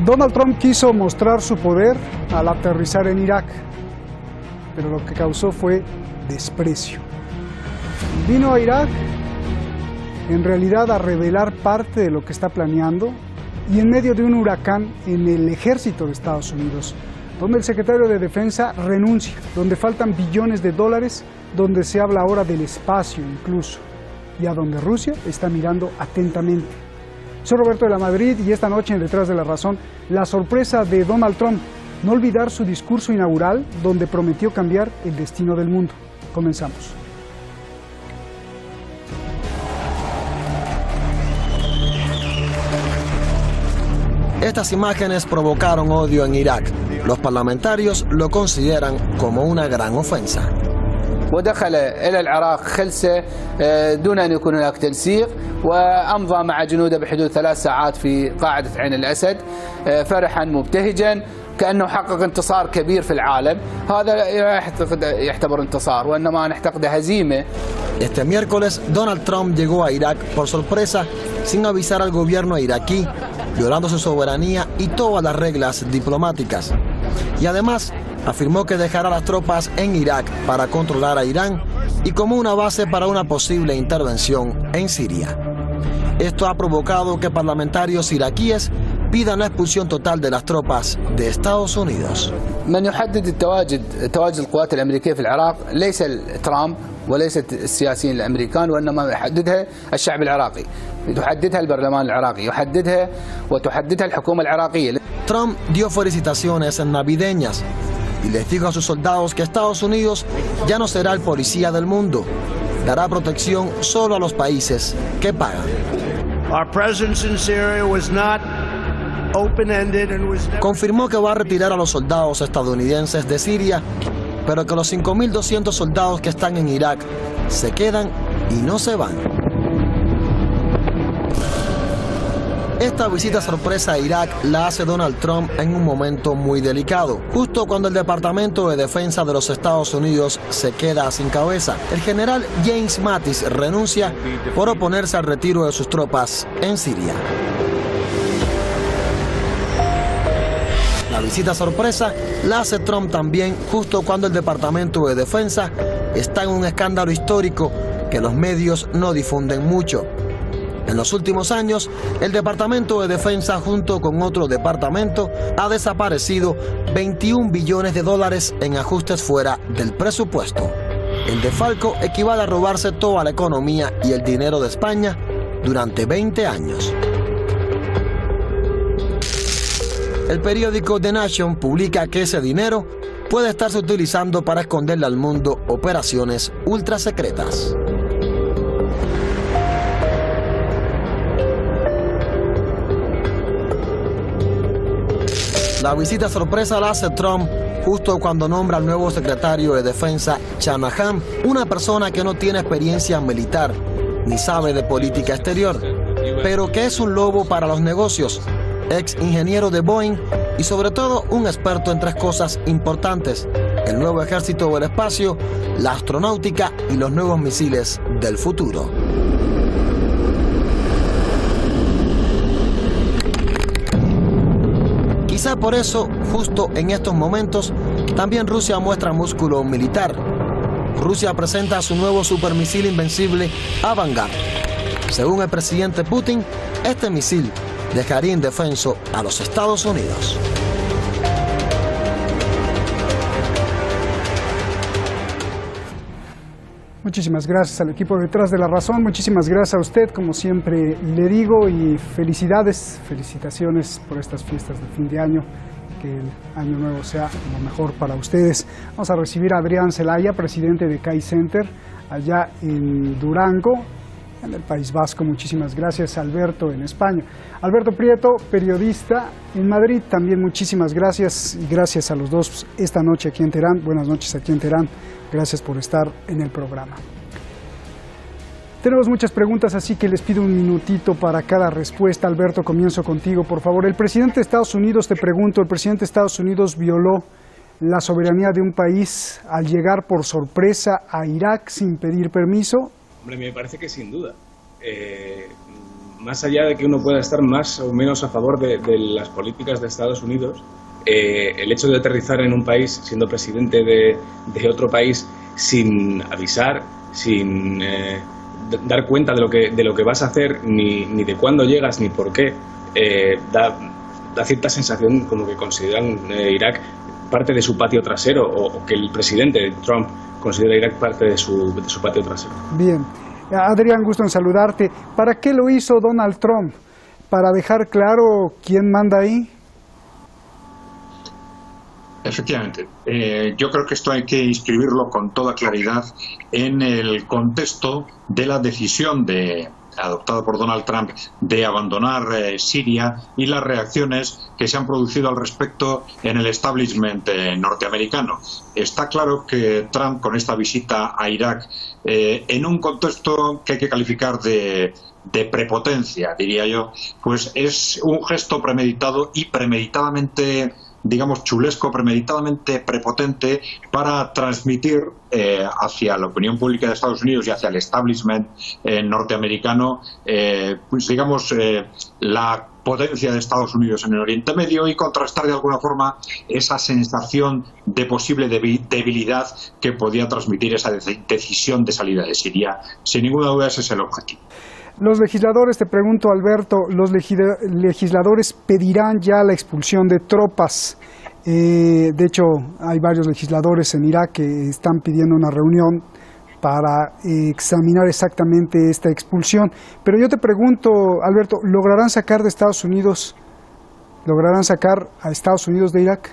Donald Trump quiso mostrar su poder al aterrizar en Irak, pero lo que causó fue desprecio. Vino a Irak en realidad a revelar parte de lo que está planeando y en medio de un huracán en el ejército de Estados Unidos, donde el secretario de Defensa renuncia, donde faltan billones de dólares, donde se habla ahora del espacio incluso, y a donde Rusia está mirando atentamente. Soy Roberto de la Madrid y esta noche en Detrás de la Razón, la sorpresa de Donald Trump, no olvidar su discurso inaugural donde prometió cambiar el destino del mundo. Comenzamos. Estas imágenes provocaron odio en Irak. Los parlamentarios lo consideran como una gran ofensa. ودخل إلى العراق خلسة دون أن يكون هناك تنسيق وأمضى مع جنوده بحدود 3 ساعات في قاعدة عين الأسد فرحا مبتهجا كأنه حقق انتصار كبير في العالم. هذا يعتبر انتصار وإنما نعتقد هزيمة. Este miércoles, Donald Trump llegó a Irak por sorpresa, sin avisar al gobierno iraquí, violando su soberanía y todas las reglas diplomáticas. Y además, afirmó que dejará las tropas en Irak para controlar a Irán y como una base para una posible intervención en Siria. Esto ha provocado que parlamentarios iraquíes pidan la expulsión total de las tropas de Estados Unidos. من يحدد تواجد القوات الأمريكية في العراق ليس ترامب وليست السياسيين الأمريكان وإنما يحددها الشعب العراقي، يحددها البرلمان العراقي، يحددها وتحددها الحكومة العراقية. Trump dio felicitaciones navideñas y les dijo a sus soldados que Estados Unidos ya no será el policía del mundo, dará protección solo a los países que pagan. Confirmó que va a retirar a los soldados estadounidenses de Siria, pero que los 5.200 soldados que están en Irak se quedan y no se van. Esta visita sorpresa a Irak la hace Donald Trump en un momento muy delicado, justo cuando el Departamento de Defensa de los Estados Unidos se queda sin cabeza. El general James Mattis renuncia por oponerse al retiro de sus tropas en Siria. La visita sorpresa la hace Trump también justo cuando el Departamento de Defensa está en un escándalo histórico que los medios no difunden mucho. En los últimos años, el Departamento de Defensa, junto con otro departamento, ha desaparecido 21 billones de dólares en ajustes fuera del presupuesto. El desfalco equivale a robarse toda la economía y el dinero de España durante 20 años. El periódico The Nation publica que ese dinero puede estarse utilizando para esconderle al mundo operaciones ultra secretas. La visita sorpresa la hace Trump justo cuando nombra al nuevo secretario de Defensa, Shanahan, una persona que no tiene experiencia militar ni sabe de política exterior, pero que es un lobo para los negocios, ex ingeniero de Boeing y sobre todo un experto en 3 cosas importantes: el nuevo ejército del espacio, la astronáutica y los nuevos misiles del futuro. Quizá por eso, justo en estos momentos, también Rusia muestra músculo militar. Rusia presenta su nuevo supermisil invencible Avangard. Según el presidente Putin, este misil dejaría indefenso a los Estados Unidos. Muchísimas gracias al equipo Detrás de la Razón, muchísimas gracias a usted, como siempre le digo, y felicitaciones por estas fiestas de fin de año, que el año nuevo sea lo mejor para ustedes. Vamos a recibir a Adrián Zelaya, presidente de CAI Center, allá en Durango, en el País Vasco. Muchísimas gracias. Alberto en España. Alberto Prieto, periodista en Madrid, también muchísimas gracias, y gracias a los dos esta noche aquí en Teherán. Buenas noches aquí en Teherán. Gracias por estar en el programa. Tenemos muchas preguntas, así que les pido un minutito para cada respuesta. Alberto, comienzo contigo, por favor. El presidente de Estados Unidos, te pregunto, ¿el presidente de Estados Unidos violó la soberanía de un país al llegar por sorpresa a Irak sin pedir permiso? Hombre, me parece que sin duda. Más allá de que uno pueda estar más o menos a favor de las políticas de Estados Unidos, el hecho de aterrizar en un país siendo presidente de otro país sin avisar, sin dar cuenta de lo que vas a hacer, ni de cuándo llegas, ni por qué, da cierta sensación como que consideran Irak parte de su patio trasero, o que el presidente Trump considera Irak parte de su patio trasero. Bien. Adrián, gusto en saludarte. ¿Para qué lo hizo Donald Trump? ¿Para dejar claro quién manda ahí? Efectivamente. Yo creo que esto hay que inscribirlo con toda claridad en el contexto de la decisión adoptada por Donald Trump de abandonar Siria y las reacciones que se han producido al respecto en el establishment norteamericano. Está claro que Trump, con esta visita a Irak, en un contexto que hay que calificar de prepotencia, diría yo, pues es un gesto premeditado y premeditadamente, digamos, chulesco, premeditadamente prepotente, para transmitir hacia la opinión pública de Estados Unidos y hacia el establishment norteamericano, pues digamos, la potencia de Estados Unidos en el Oriente Medio, y contrastar de alguna forma esa sensación de posible debilidad que podía transmitir esa decisión de salida de Siria. Sin ninguna duda ese es el objetivo. Los legisladores, te pregunto, Alberto, los legisladores pedirán ya la expulsión de tropas. De hecho, hay varios legisladores en Irak que están pidiendo una reunión para examinar exactamente esta expulsión. Pero yo te pregunto, Alberto, ¿lograrán sacar a Estados Unidos de Irak?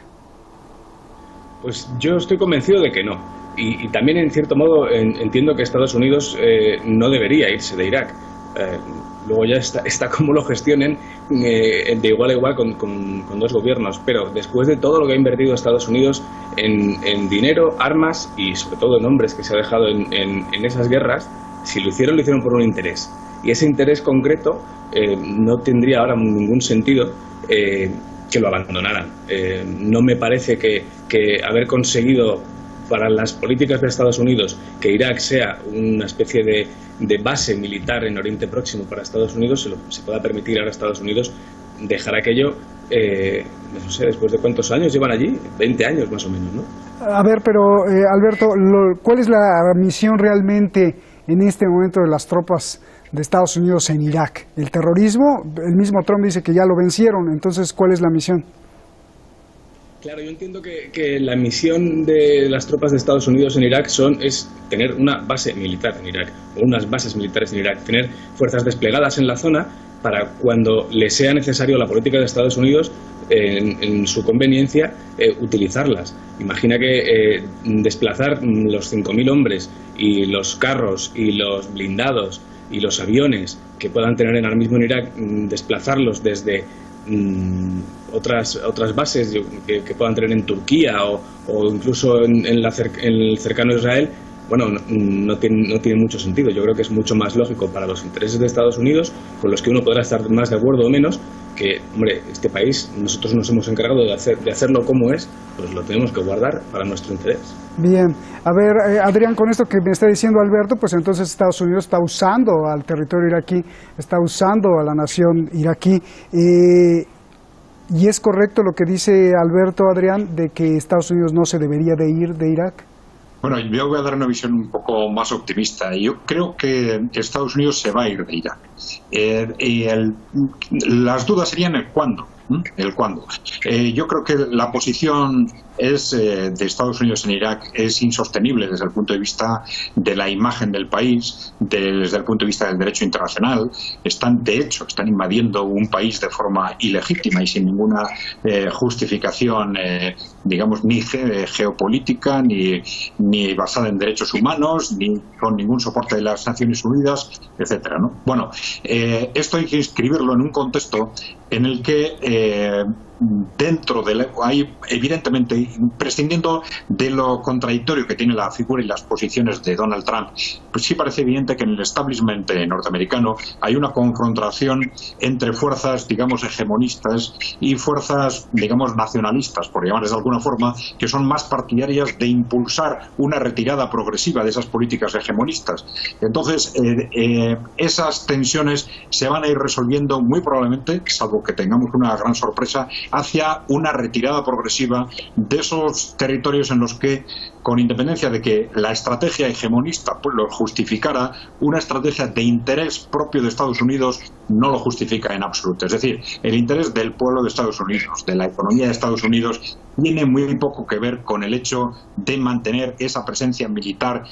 Pues yo estoy convencido de que no. Y también, en cierto modo, entiendo que Estados Unidos no debería irse de Irak. Luego ya está cómo lo gestionen de igual a igual con dos gobiernos, pero después de todo lo que ha invertido Estados Unidos en dinero, armas y sobre todo en hombres que se ha dejado en esas guerras, si lo hicieron por un interés, y ese interés concreto no tendría ahora ningún sentido que lo abandonaran. No me parece que haber conseguido para las políticas de Estados Unidos que Irak sea una especie de base militar en Oriente Próximo para Estados Unidos, se pueda permitir ahora a Estados Unidos dejar aquello, no sé, después de cuántos años llevan allí, 20 años más o menos, ¿no? A ver, pero Alberto, ¿cuál es la misión realmente en este momento de las tropas de Estados Unidos en Irak? ¿El terrorismo? El mismo Trump dice que ya lo vencieron, entonces ¿cuál es la misión? Claro, yo entiendo que la misión de las tropas de Estados Unidos en Irak es tener una base militar en Irak, o unas bases militares en Irak, tener fuerzas desplegadas en la zona para cuando le sea necesario la política de Estados Unidos, en su conveniencia, utilizarlas. Imagina que desplazar los 5.000 hombres y los carros y los blindados y los aviones que puedan tener ahora mismo en Irak, desplazarlos desde otras bases que puedan tener en Turquía o incluso en el cercano Israel, bueno, no tiene mucho sentido. Yo creo que es mucho más lógico para los intereses de Estados Unidos, con los que uno podrá estar más de acuerdo o menos, que, hombre, este país, nosotros nos hemos encargado de hacerlo como es, pues lo tenemos que guardar para nuestro interés. Bien, a ver, Adrián, con esto que me está diciendo Alberto, pues entonces Estados Unidos está usando al territorio iraquí, está usando a la nación iraquí, ¿y es correcto lo que dice Alberto, Adrián, de que Estados Unidos no se debería de ir de Irak? Bueno, yo voy a dar una visión un poco más optimista. Yo creo que Estados Unidos se va a ir de Irak. Las dudas serían el cuándo. Yo creo que la posición de Estados Unidos en Irak es insostenible desde el punto de vista de la imagen del país, desde el punto de vista del derecho internacional. Están invadiendo un país de forma ilegítima y sin ninguna justificación, digamos, ni geopolítica, ni basada en derechos humanos, ni con ningún soporte de las Naciones Unidas, etcétera, ¿no? Bueno, esto hay que inscribirlo en un contexto en el que dentro de hay evidentemente, prescindiendo de lo contradictorio que tiene la figura y las posiciones de Donald Trump, pues sí parece evidente que en el establishment norteamericano hay una confrontación entre fuerzas, digamos, hegemonistas y fuerzas, digamos, nacionalistas, por llamarles de alguna forma, que son más partidarias de impulsar una retirada progresiva de esas políticas hegemonistas. Entonces, esas tensiones se van a ir resolviendo muy probablemente, salvo que tengamos una gran sorpresa, hacia una retirada progresiva de esos territorios en los que, con independencia de que la estrategia hegemonista pues lo justificara, una estrategia de interés propio de Estados Unidos no lo justifica en absoluto. Es decir, el interés del pueblo de Estados Unidos, de la economía de Estados Unidos, tiene muy poco que ver con el hecho de mantener esa presencia militar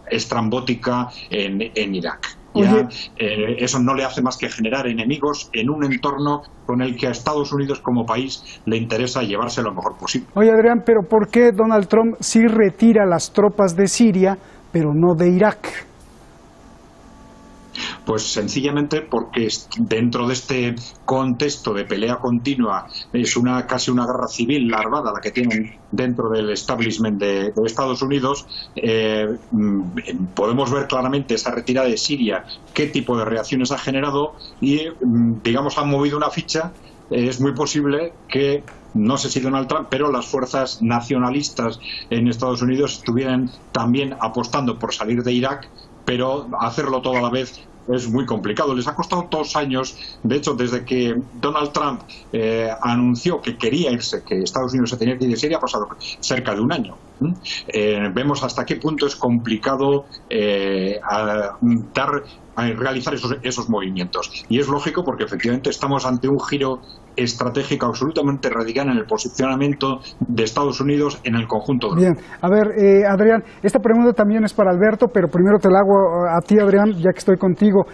estrambótica en Irak. Ya, eso no le hace más que generar enemigos en un entorno con el que a Estados Unidos como país le interesa llevarse lo mejor posible. Oye, Adrián, pero ¿por qué Donald Trump sí retira las tropas de Siria, pero no de Irak? Pues sencillamente porque dentro de este contexto de pelea continua es casi una guerra civil larvada la que tienen dentro del establishment de Estados Unidos. Podemos ver claramente esa retirada de Siria, qué tipo de reacciones ha generado y, digamos, han movido una ficha. Es muy posible que, no sé si Donald Trump, pero las fuerzas nacionalistas en Estados Unidos estuvieran también apostando por salir de Irak, pero hacerlo todo a la vez es muy complicado. Les ha costado 2 años, de hecho, desde que Donald Trump anunció que quería irse, que Estados Unidos se tenía que ir de Siria, ha pasado cerca de 1 año. Vemos hasta qué punto es complicado realizar esos movimientos. Y es lógico porque efectivamente estamos ante un giro estratégico absolutamente radical en el posicionamiento de Estados Unidos en el conjunto de... Bien, a ver, Adrián, esta pregunta también es para Alberto, pero primero te la hago a ti, Adrián, ya que estoy contigo.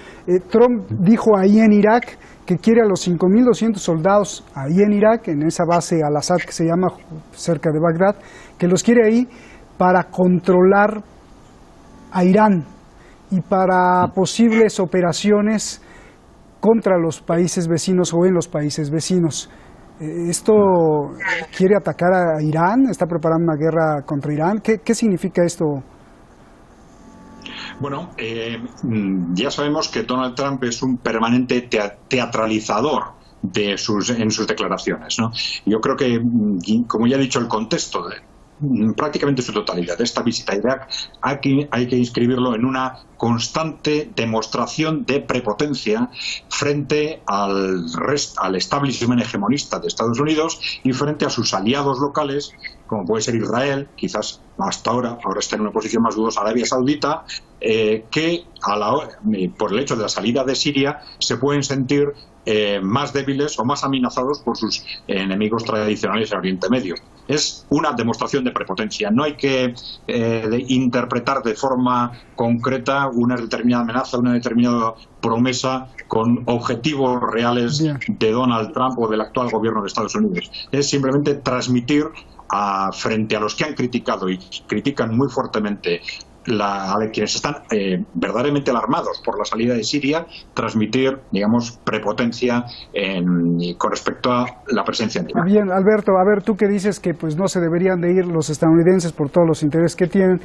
Trump dijo ahí en Irak que quiere a los 5.200 soldados ahí en Irak, en esa base Al-Assad que se llama cerca de Bagdad, que los quiere ahí para controlar a Irán y para posibles operaciones contra los países vecinos o en los países vecinos. ¿Esto quiere atacar a Irán? ¿Está preparando una guerra contra Irán? ¿Qué significa esto? Bueno, ya sabemos que Donald Trump es un permanente teatralizador en sus declaraciones, ¿no? Yo creo que, como ya he dicho, el contexto prácticamente su totalidad de esta visita a Irak hay que inscribirlo en una constante demostración de prepotencia frente al establishment hegemonista de Estados Unidos y frente a sus aliados locales, como puede ser Israel, quizás hasta ahora está en una posición más dudosa Arabia Saudita, que por el hecho de la salida de Siria se pueden sentir más débiles o más amenazados por sus enemigos tradicionales en Oriente Medio. Es una demostración de prepotencia. No hay que interpretar de forma concreta una determinada amenaza, una determinada promesa con objetivos reales de Donald Trump o del actual gobierno de Estados Unidos. Es simplemente transmitir frente a los que han criticado y critican muy fuertemente a quienes están verdaderamente alarmados por la salida de Siria, transmitir, digamos, prepotencia con respecto a la presencia en Irak. Bien, Alberto, a ver, tú que dices que pues no se deberían de ir los estadounidenses por todos los intereses que tienen,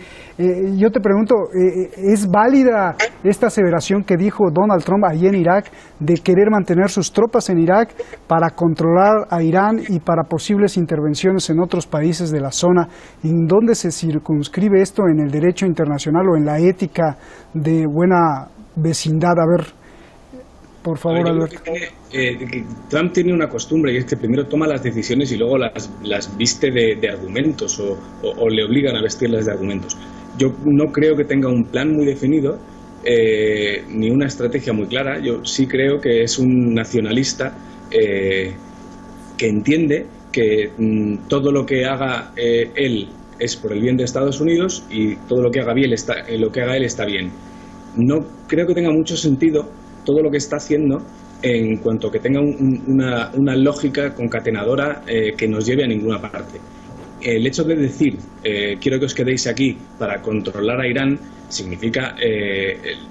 yo te pregunto, ¿es válida esta aseveración que dijo Donald Trump allí en Irak de querer mantener sus tropas en Irak para controlar a Irán y para posibles intervenciones en otros países de la zona? ¿En dónde se circunscribe esto en el derecho internacional o en la ética de buena vecindad? A ver, por favor, Alberto. Trump tiene una costumbre y es que primero toma las decisiones y luego las viste de argumentos o le obligan a vestirlas de argumentos. Yo no creo que tenga un plan muy definido ni una estrategia muy clara. Yo sí creo que es un nacionalista que entiende que todo lo que haga él es por el bien de Estados Unidos y todo lo que haga él está bien. No creo que tenga mucho sentido todo lo que está haciendo en cuanto que tenga una lógica concatenadora que nos lleve a ninguna parte. El hecho de decir quiero que os quedéis aquí para controlar a Irán significa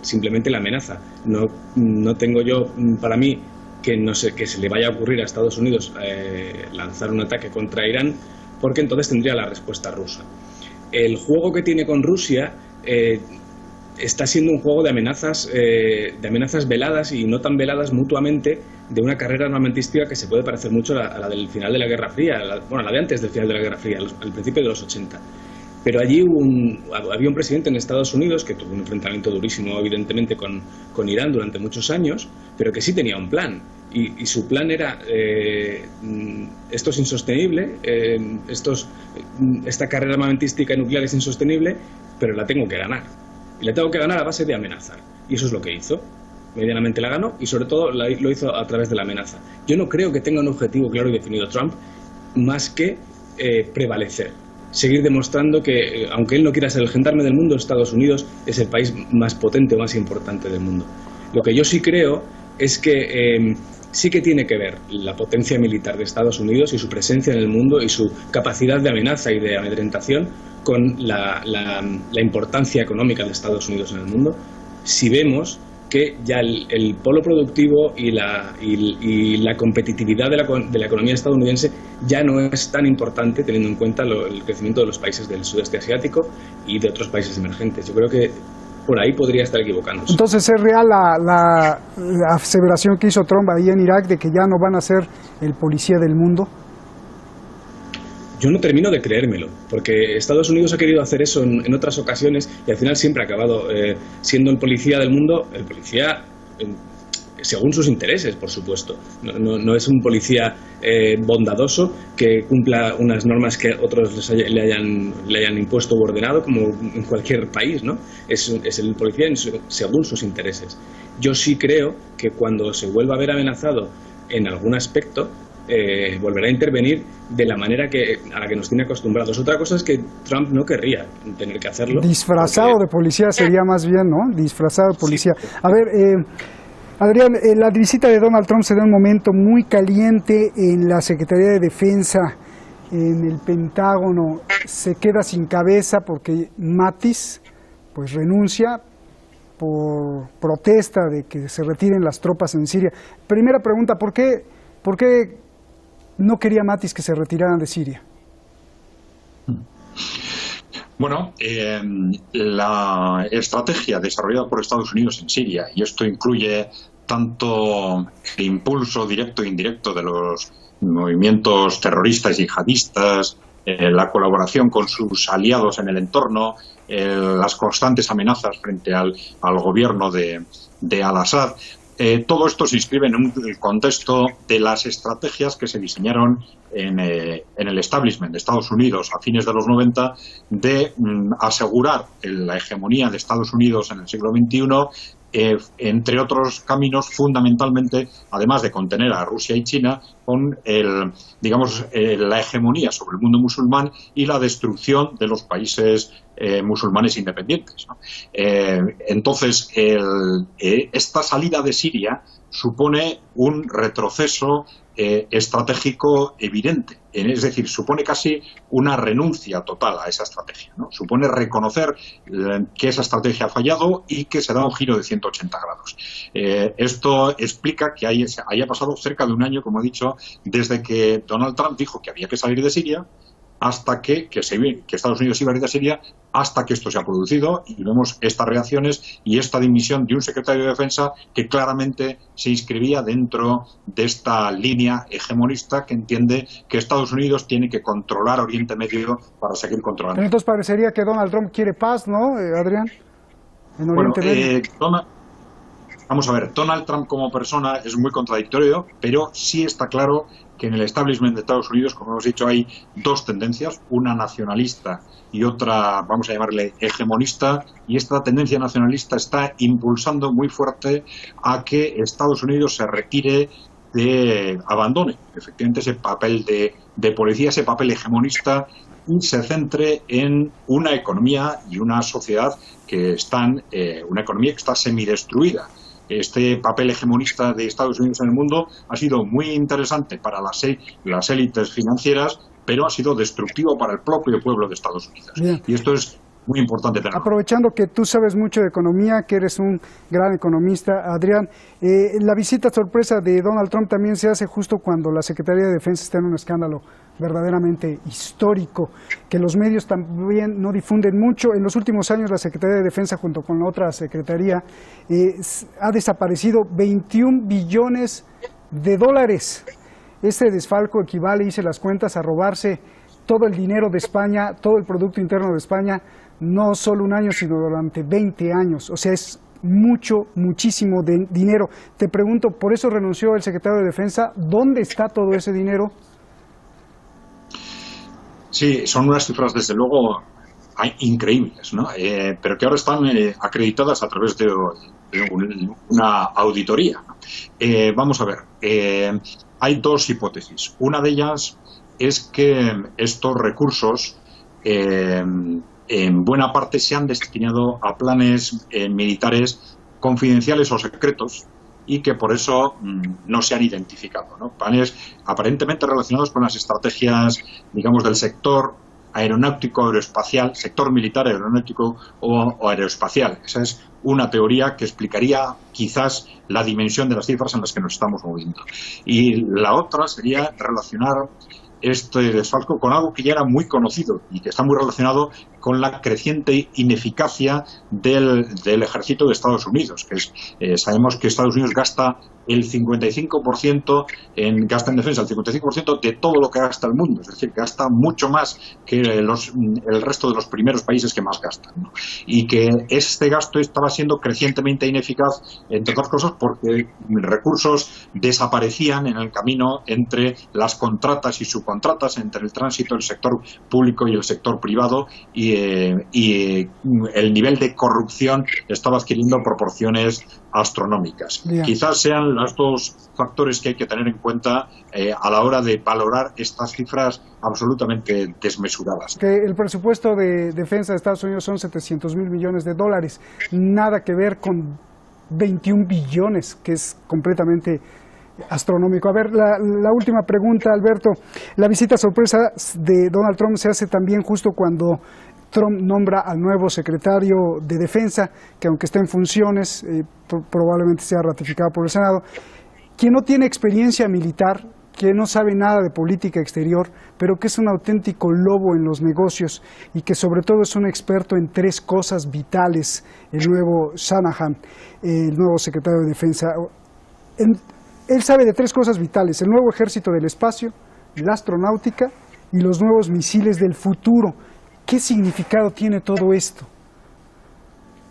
simplemente la amenaza. No tengo yo, para mí, que se le vaya a ocurrir a Estados Unidos lanzar un ataque contra Irán, porque entonces tendría la respuesta rusa. El juego que tiene con Rusia está siendo un juego de amenazas veladas y no tan veladas mutuamente, de una carrera armamentística que se puede parecer mucho a la del final de la Guerra Fría, la de antes del final de la Guerra Fría, al principio de los 80. Pero allí había un presidente en Estados Unidos que tuvo un enfrentamiento durísimo, evidentemente, con Irán durante muchos años, pero que sí tenía un plan. Y su plan era, esto es insostenible, esta carrera armamentística y nuclear es insostenible, pero la tengo que ganar. Y la tengo que ganar a base de amenazar. Y eso es lo que hizo. Medianamente la ganó y sobre todo lo hizo a través de la amenaza. Yo no creo que tenga un objetivo claro y definido Trump, más que prevalecer. Seguir demostrando que, aunque él no quiera ser el gendarme del mundo, Estados Unidos es el país más potente o más importante del mundo. Lo que yo sí creo es que sí que tiene que ver la potencia militar de Estados Unidos y su presencia en el mundo y su capacidad de amenaza y de amedrentación con la importancia económica de Estados Unidos en el mundo. Si vemos que ya el polo productivo y la competitividad de la economía estadounidense ya no es tan importante, teniendo en cuenta el crecimiento de los países del sudeste asiático y de otros países emergentes. Yo creo que por ahí podría estar equivocándose. Entonces, ¿es real la aseveración que hizo Trump ahí en Irak de que ya no van a ser el policía del mundo? Yo no termino de creérmelo, porque Estados Unidos ha querido hacer eso en otras ocasiones y al final siempre ha acabado siendo el policía del mundo, el policía según sus intereses, por supuesto. No es un policía bondadoso que cumpla unas normas que otros le hayan impuesto u ordenado, como en cualquier país, ¿no? Es el policía según sus intereses. Yo sí creo que cuando se vuelva a ver amenazado en algún aspecto, volverá a intervenir de la manera a la que nos tiene acostumbrados. Otra cosa es que Trump no querría tener que hacerlo. Disfrazado de policía sería más bien, ¿no? Disfrazado de policía. Sí. A ver, Adrián, la visita de Donald Trump se da en un momento muy caliente en la Secretaría de Defensa, en el Pentágono. Se queda sin cabeza porque Mattis pues renuncia por protesta de que se retiren las tropas en Siria. Primera pregunta, ¿por qué no quería Mattis que se retiraran de Siria? Bueno, la estrategia desarrollada por Estados Unidos en Siria, y esto incluye tanto el impulso directo e indirecto de los movimientos terroristas y yihadistas, la colaboración con sus aliados en el entorno, las constantes amenazas frente al gobierno de al-Assad. Todo esto se inscribe en un contexto de las estrategias que se diseñaron en el establishment de Estados Unidos a fines de los 90 de asegurar la hegemonía de Estados Unidos en el siglo XXI, entre otros caminos, fundamentalmente, además de contener a Rusia y China, con la hegemonía sobre el mundo musulmán y la destrucción de los países musulmanes independientes, ¿no? Entonces, esta salida de Siria supone un retroceso estratégico evidente, es decir, supone casi una renuncia total a esa estrategia, ¿no? Supone reconocer que esa estrategia ha fallado y que se da un giro de 180 grados. Esto explica que haya pasado cerca de un año, como he dicho, desde que Donald Trump dijo que había que salir de Siria hasta que Estados Unidos iba a ir de Siria, hasta que esto se ha producido, y vemos estas reacciones y esta dimisión de un secretario de Defensa que claramente se inscribía dentro de esta línea hegemonista que entiende que Estados Unidos tiene que controlar Oriente Medio para seguir controlando. Entonces parecería que Donald Trump quiere paz, ¿no, Adrián? En Oriente Medio. Vamos a ver, Donald Trump como persona es muy contradictorio, pero sí está claro que en el establishment de Estados Unidos, como hemos dicho, hay dos tendencias, una nacionalista y otra, vamos a llamarle, hegemonista, y esta tendencia nacionalista está impulsando muy fuerte a que Estados Unidos se retire abandone efectivamente ese papel de policía, ese papel hegemonista, y se centre en una economía y una sociedad que una economía que está semidestruida. Este papel hegemonista de Estados Unidos en el mundo ha sido muy interesante para las élites financieras, pero ha sido destructivo para el propio pueblo de Estados Unidos. Bien. Y esto es muy importante tenerlo. Aprovechando que tú sabes mucho de economía, que eres un gran economista, Adrián, la visita sorpresa de Donald Trump también se hace justo cuando la Secretaría de Defensa está en un escándalo verdaderamente histórico, que los medios también no difunden mucho. En los últimos años la Secretaría de Defensa, junto con la otra secretaría, ha desaparecido 21 billones de dólares. Este desfalco equivale, hice las cuentas, a robarse todo el dinero de España, todo el Producto Interno de España, no solo un año, sino durante 20 años. O sea, es muchísimo dinero. Te pregunto, ¿por eso renunció el secretario de Defensa? ¿Dónde está todo ese dinero? Sí, son unas cifras, desde luego, increíbles, ¿no? Pero que ahora están acreditadas a través de una auditoría. Vamos a ver, hay dos hipótesis. Una de ellas es que estos recursos en buena parte se han destinado a planes militares confidenciales o secretos, y que por eso no se han identificado, ¿no? Planes aparentemente relacionados con las estrategias, digamos, del sector aeronáutico, aeroespacial, sector militar, aeronáutico o aeroespacial. Esa es una teoría que explicaría quizás la dimensión de las cifras en las que nos estamos moviendo. Y la otra sería relacionar este desfalco con algo que ya era muy conocido y que está muy relacionado con la creciente ineficacia del ejército de Estados Unidos, que es, sabemos que Estados Unidos gasta el 55% gasta en defensa, el 55% de todo lo que gasta el mundo, es decir, gasta mucho más que el resto de los primeros países que más gastan, ¿no? Y que este gasto estaba siendo crecientemente ineficaz, entre otras cosas, porque recursos desaparecían en el camino entre las contratas y subcontratas, entre el tránsito del sector público y el sector privado, y el nivel de corrupción estaba adquiriendo proporciones astronómicas. Bien. Quizás sean los dos factores que hay que tener en cuenta a la hora de valorar estas cifras absolutamente desmesuradas. Que el presupuesto de defensa de Estados Unidos son 700.000 millones de dólares, nada que ver con 21 billones, que es completamente astronómico. A ver, la última pregunta, Alberto. La visita sorpresa de Donald Trump se hace también justo cuando Trump nombra al nuevo secretario de Defensa, que aunque esté en funciones, probablemente sea ratificado por el Senado, quien no tiene experiencia militar, que no sabe nada de política exterior, pero que es un auténtico lobo en los negocios y que sobre todo es un experto en tres cosas vitales, el nuevo Shanahan, el nuevo secretario de Defensa. Él sabe de tres cosas vitales: el nuevo ejército del espacio, la astronáutica y los nuevos misiles del futuro. ¿Qué significado tiene todo esto?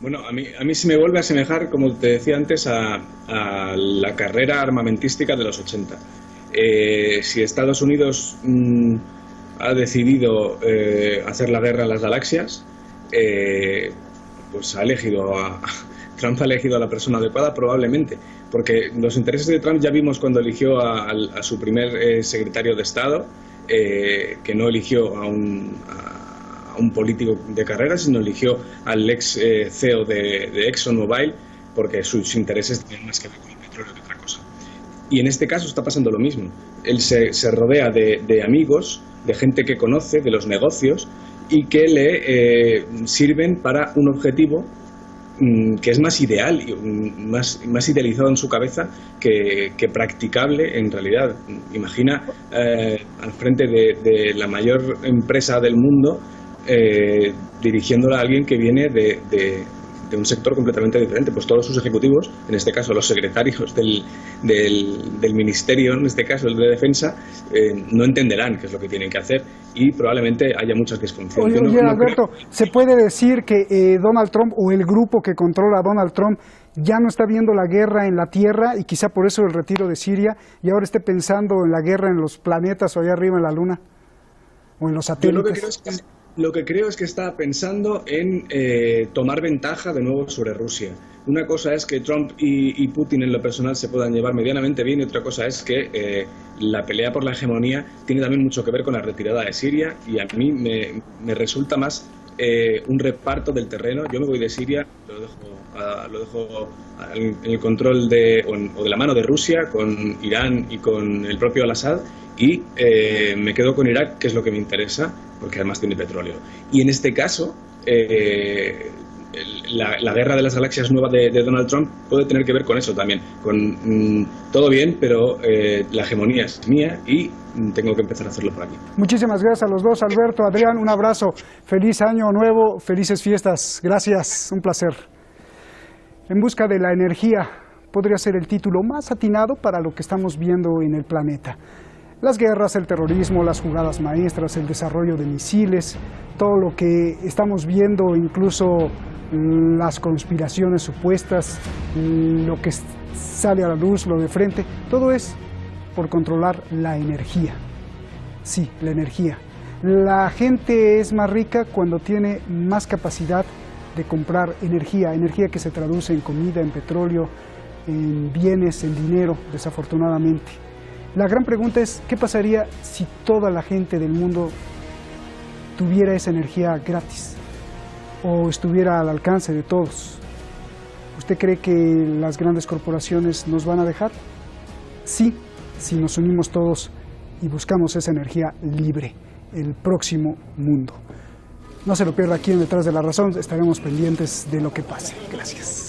Bueno, a mí se me vuelve a asemejar, como te decía antes, a la carrera armamentística de los 80. Si Estados Unidos ha decidido hacer la guerra a las galaxias, pues Trump ha elegido a la persona adecuada, probablemente, porque los intereses de Trump ya vimos cuando eligió a su primer secretario de Estado, que no eligió a un político de carrera, sino eligió al ex CEO de ExxonMobil, porque sus intereses tienen más que ver con el petróleo que otra cosa. Y en este caso está pasando lo mismo. Él se rodea de amigos, de gente que conoce, de los negocios, y que le sirven para un objetivo que es más ideal y más idealizado en su cabeza que practicable en realidad. Imagina al frente de la mayor empresa del mundo, dirigiéndola a alguien que viene de un sector completamente diferente. Pues todos sus ejecutivos, en este caso los secretarios del ministerio, en este caso el de defensa, no entenderán qué es lo que tienen que hacer y probablemente haya muchas disfunciones. Oye, Alberto, ¿se puede decir que Donald Trump o el grupo que controla a Donald Trump ya no está viendo la guerra en la Tierra y quizá por eso el retiro de Siria, y ahora esté pensando en la guerra en los planetas o allá arriba en la Luna o en los satélites? Lo que creo es que está pensando en tomar ventaja de nuevo sobre Rusia. Una cosa es que Trump y Putin en lo personal se puedan llevar medianamente bien, y otra cosa es que la pelea por la hegemonía tiene también mucho que ver con la retirada de Siria, y a mí me resulta más un reparto del terreno. Yo me voy de Siria, lo dejo en el control o de la mano de Rusia, con Irán y con el propio al-Assad, y me quedo con Irak, que es lo que me interesa, porque además tiene petróleo. Y en este caso, la guerra de las galaxias nueva de Donald Trump puede tener que ver con eso también, con todo bien, pero la hegemonía es mía y tengo que empezar a hacerlo por aquí. Muchísimas gracias a los dos, Alberto, Adrián, un abrazo, feliz año nuevo, felices fiestas, gracias, un placer. En busca de la energía podría ser el título más atinado para lo que estamos viendo en el planeta. Las guerras, el terrorismo, las jugadas maestras, el desarrollo de misiles, todo lo que estamos viendo, incluso las conspiraciones supuestas, lo que sale a la luz, lo de frente, todo es por controlar la energía. Sí, la energía. La gente es más rica cuando tiene más capacidad de comprar energía, energía que se traduce en comida, en petróleo, en bienes, en dinero, desafortunadamente. La gran pregunta es, ¿qué pasaría si toda la gente del mundo tuviera esa energía gratis o estuviera al alcance de todos? ¿Usted cree que las grandes corporaciones nos van a dejar? Sí, si nos unimos todos y buscamos esa energía libre, el próximo mundo. No se lo pierda aquí en Detrás de la Razón, estaremos pendientes de lo que pase. Gracias.